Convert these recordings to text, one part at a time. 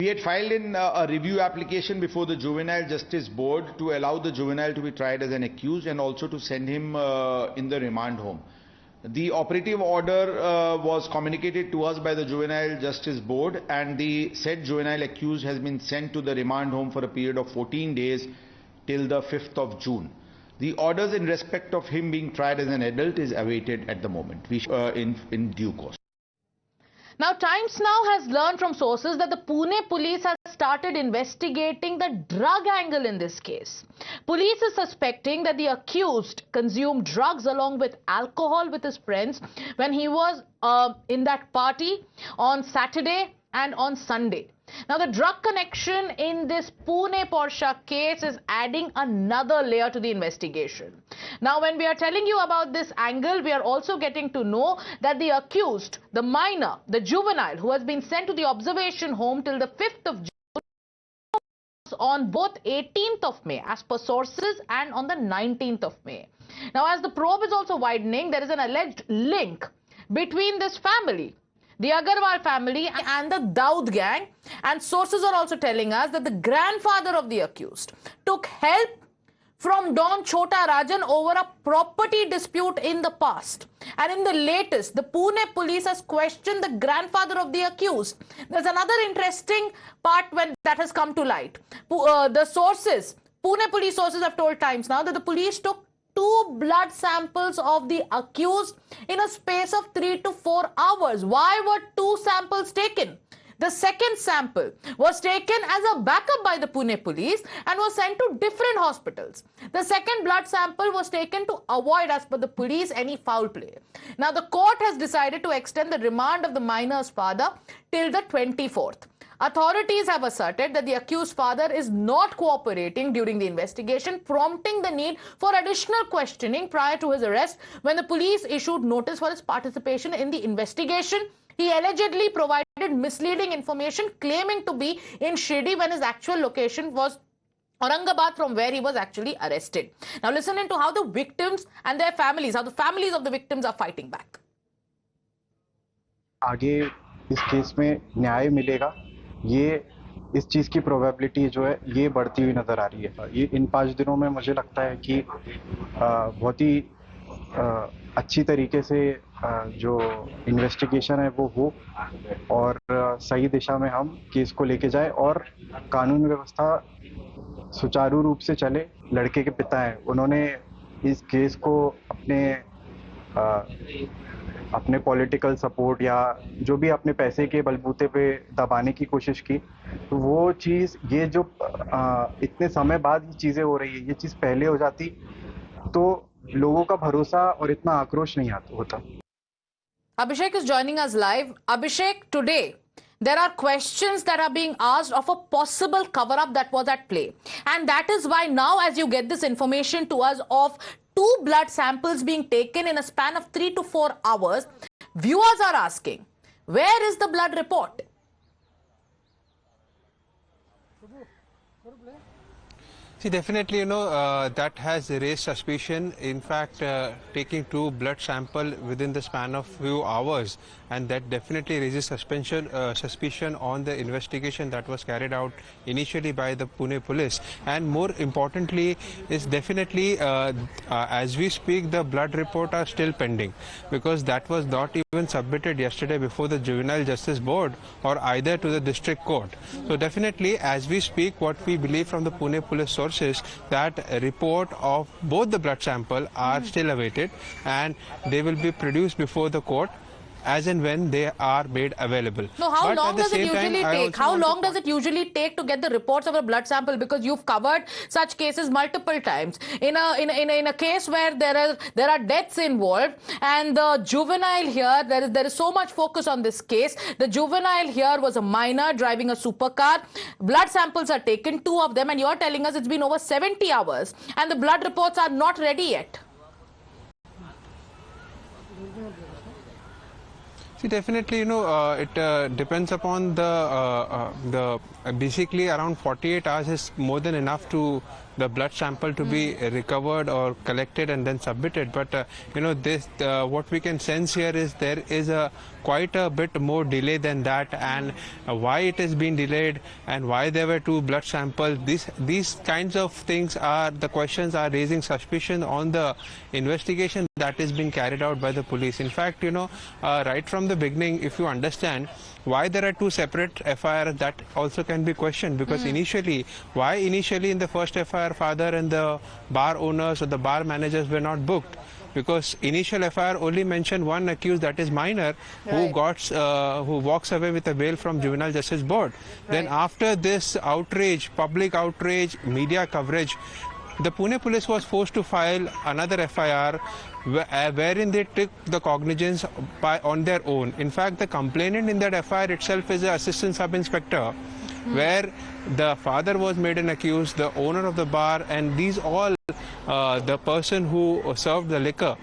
We had filed in a review application before the Juvenile Justice Board to allow the juvenile to be tried as an accused and also to send him in the remand home. The operative order was communicated to us by the Juvenile Justice Board, and the said juvenile accused has been sent to the remand home for a period of 14 days till the 5th of June. The orders in respect of him being tried as an adult is awaited at the moment, in due course. Now, Times Now has learned from sources that the Pune police has started investigating the drug angle in this case. Police is suspecting that the accused consumed drugs along with alcohol with his friends when he was in that party on Saturday and on Sunday. Now, the drug connection in this Pune Porsche case is adding another layer to the investigation. Now, when we are telling you about this angle, we are also getting to know that the accused, the minor, the juvenile who has been sent to the observation home till the 5th of June on both 18th of May as per sources and on the 19th of May. Now, as the probe is also widening, there is an alleged link between this family, the Agarwal family, and the Daud gang, and sources are also telling us that the grandfather of the accused took help from Don Chota Rajan over a property dispute in the past. And in the latest, the Pune police has questioned the grandfather of the accused. There's another interesting part when that has come to light. The sources, Pune police sources have told Times Now that the police took 2 blood samples of the accused in a space of 3 to 4 hours. Why were 2 samples taken? The second sample was taken as a backup by the Pune police and was sent to different hospitals. The second blood sample was taken to avoid, as per the police, any foul play. Now, the court has decided to extend the remand of the minor's father till the 24th. Authorities have asserted that the accused father is not cooperating during the investigation, prompting the need for additional questioning prior to his arrest when the police issued notice for his participation in the investigation. He allegedly provided misleading information claiming to be in Shirdi when his actual location was Aurangabad, from where he was actually arrested. Now listen into how the victims and their families, how the families of the victims are fighting back. आगे इस case में न्याय मिलेगा, ये इस चीज़ की probability जो है ये बढ़ती हुई नज़र आ रही है। ये इन 5 दिनों में मुझे लगता है कि बहुत ही अच्छी तरीके से जो इन्वेस्टिगेशन है वो हो और सही दिशा में हम केस को लेके जाए और कानून व्यवस्था सुचारू रूप से चले। लड़के के पिता हैं, उन्होंने इस केस को अपने पॉलिटिकल सपोर्ट या जो भी अपने पैसे के बलबूते पे दबाने की कोशिश की, तो वो चीज़ ये जो इतने समय बाद ये चीज़ें हो रही है, ये चीज़ पहले हो जाती तो लोगों का भरोसा और इतना आक्रोश नहीं होता। Abhishek is joining us live. Abhishek, today there are questions that are being asked of a possible cover-up that was at play. And that is why now, as you get this information to us of 2 blood samples being taken in a span of 3 to 4 hours, viewers are asking, where is the blood report? See, definitely, that has raised suspicion. In fact, taking 2 blood sample within the span of few hours, and that definitely raises suspicion on the investigation that was carried out initially by the Pune police. And more importantly, is definitely as we speak, the blood report are still pending, because that was not even submitted yesterday before the Juvenile Justice Board or either to the district court. So definitely, as we speak, what we believe from the Pune police sources, that a report of both the blood sample are still awaited, and they will be produced before the court as and when they are made available. No, how long does it usually take? How long does it usually take to get the reports of a blood sample? Because you've covered such cases multiple times. In a case where there are deaths involved, and the juvenile here, there is so much focus on this case. The juvenile here was a minor driving a supercar. Blood samples are taken, 2 of them, and you're telling us it's been over 70 hours, and the blood reports are not ready yet. See, definitely, it depends upon the basically around 48 hours is more than enough to the blood sample to be recovered or collected and then submitted. But this what we can sense here is there is quite a bit more delay than that, and why it has been delayed and why there were 2 blood samples. These kinds of things are the questions are raising suspicion on the investigation that is being carried out by the police. In fact, right from the beginning, if you understand why there are 2 separate FIRs, that also can be questioned, because initially in the first FIR father and the bar owners or the bar managers were not booked, because initial FIR only mentioned one accused, that is minor, who walks away with a bail from Juvenile Justice Board. Then after this outrage, public outrage, media coverage, the Pune police was forced to file another FIR wherein they took the cognizance on their own. In fact, the complainant in that FIR itself is an assistant sub-inspector, where the father was made an accused, the owner of the bar, and these all the person who served the liquor.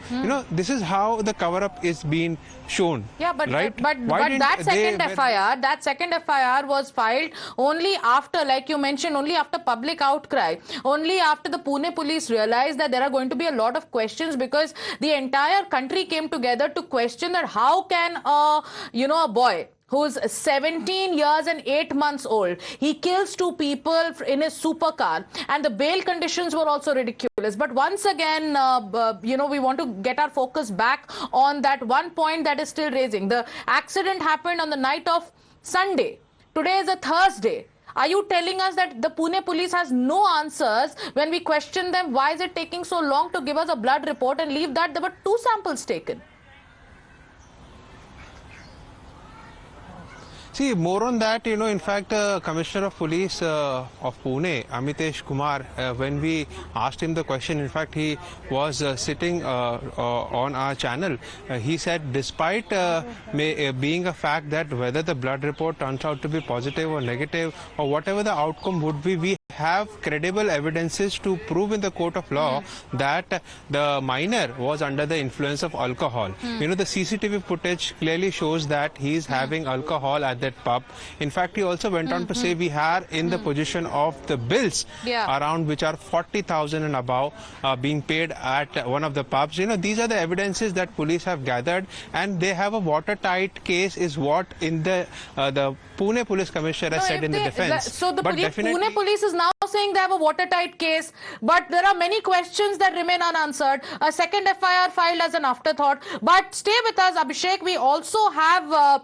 This is how the cover-up is being shown. Yeah, but right? but that second FIR was filed only after, like you mentioned, only after public outcry, only after the Pune police realized that there are going to be a lot of questions, because the entire country came together to question that how can a boy who's 17 years and 8 months old, he kills 2 people in his supercar, and the bail conditions were also ridiculous. But once again, we want to get our focus back on that one point that is still raising. The accident happened on the night of Sunday. Today is a Thursday. Are you telling us that the Pune police has no answers when we question them? Why is it taking so long to give us a blood report, and leave that there were 2 samples taken? See, more on that, in fact, Commissioner of Police of Pune, Amitesh Kumar, when we asked him the question, in fact, he was sitting on our channel. He said, despite being a fact that whether the blood report turns out to be positive or negative or whatever the outcome would be, we have credible evidences to prove in the court of law that the minor was under the influence of alcohol. The CCTV footage clearly shows that he is having alcohol at that pub. In fact, he also went on to say we are in the position of the bills around which are 40,000 and above being paid at one of the pubs. These are the evidences that police have gathered, and they have a watertight case, is what in the Pune Police Commissioner has said in the defense. So the Pune Police is now saying they have a watertight case, but there are many questions that remain unanswered. A second FIR filed as an afterthought. But stay with us, Abhishek. We also have,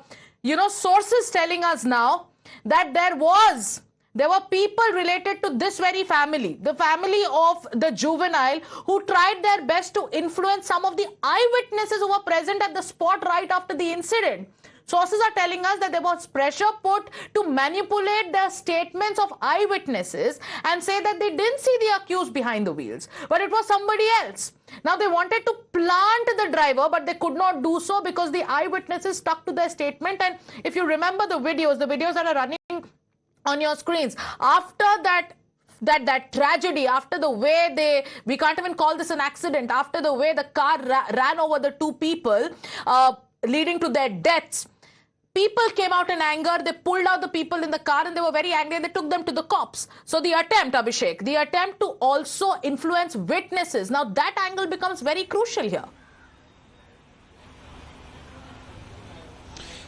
sources telling us now that there were people related to this very family, the family of the juvenile, who tried their best to influence some of the eyewitnesses who were present at the spot right after the incident. Sources are telling us that there was pressure put to manipulate the statements of eyewitnesses and say that they didn't see the accused behind the wheels, but it was somebody else. Now, they wanted to plant the driver, but they could not do so because the eyewitnesses stuck to their statement. And if you remember the videos that are running on your screens, after that tragedy, after the way we can't even call this an accident, after the way the car ran over the 2 people, leading to their deaths, people came out in anger. They pulled out the people in the car and they were very angry, and they took them to the cops. So the attempt, Abhishek, to also influence witnesses, now that angle becomes very crucial here.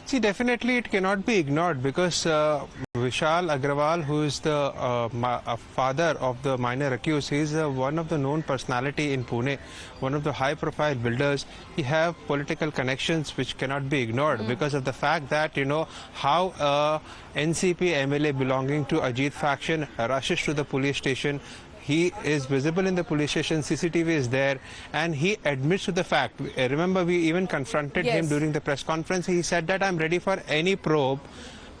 See, definitely it cannot be ignored, because Vishal Agrawal, who is the father of the minor accused, he is one of the known personality in Pune, one of the high-profile builders. He have political connections which cannot be ignored because of the fact that, how NCP MLA belonging to Ajit faction rushes to the police station. He is visible in the police station, CCTV is there, and he admits to the fact. Remember, we even confronted him during the press conference. He said that I'm ready for any probe,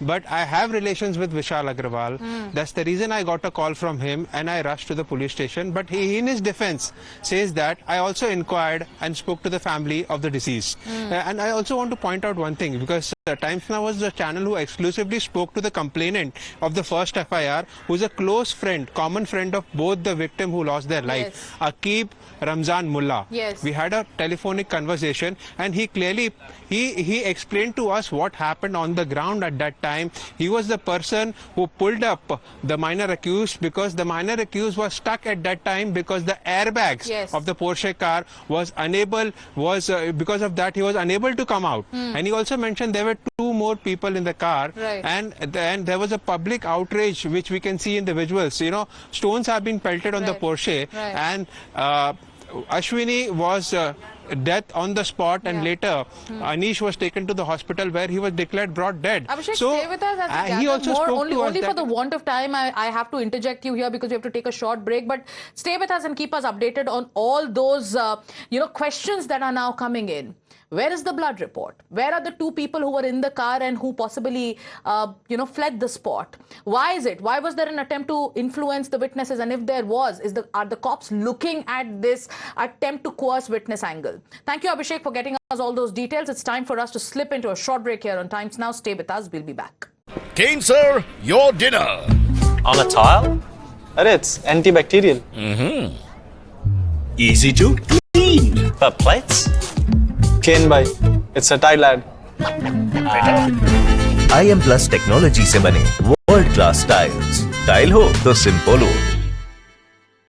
but I have relations with Vishal Agrawal. That's the reason I got a call from him and I rushed to the police station. But he, in his defense, says that I also inquired and spoke to the family of the deceased. And I also want to point out one thing, because Times Now was the channel who exclusively spoke to the complainant of the first FIR, who's a close friend, common friend of both the victim who lost their life, Aqib Ramzan Mullah. Yes. We had a telephonic conversation, and he clearly he explained to us what happened on the ground at that time. He was the person who pulled up the minor accused because the minor accused was stuck at that time because the airbags Yes. of the Porsche car was unable, because of that he was unable to come out. And he also mentioned there were 2 more people in the car, Right. and there was a public outrage which we can see in the visuals. You know, stones have been pelted on the Right. Porsche, Right. and Ashwini was dead on the spot, and Yeah. later Anish was taken to the hospital where he was declared brought dead. Abhishek, So stay with us as we he gather also more. spoke Only, to us only for that the want of time, I have to interject you here because we have to take a short break. But stay with us and keep us updated on all those, questions that are now coming in. Where is the blood report? Where are the 2 people who were in the car and who possibly, fled the spot? Why is it? Why was there an attempt to influence the witnesses? And if there was, are the cops looking at this attempt to coerce witness angle? Thank you, Abhishek, for getting us all those details. It's time for us to slip into a short break here on Times Now. Stay with us. We'll be back. Kane sir, your dinner. On a tile? Arey, it's antibacterial. Easy to clean. But plates? Kane bhai, it's a tile ad. IM Plus technology से बने world class tiles, tile हो तो simple हो।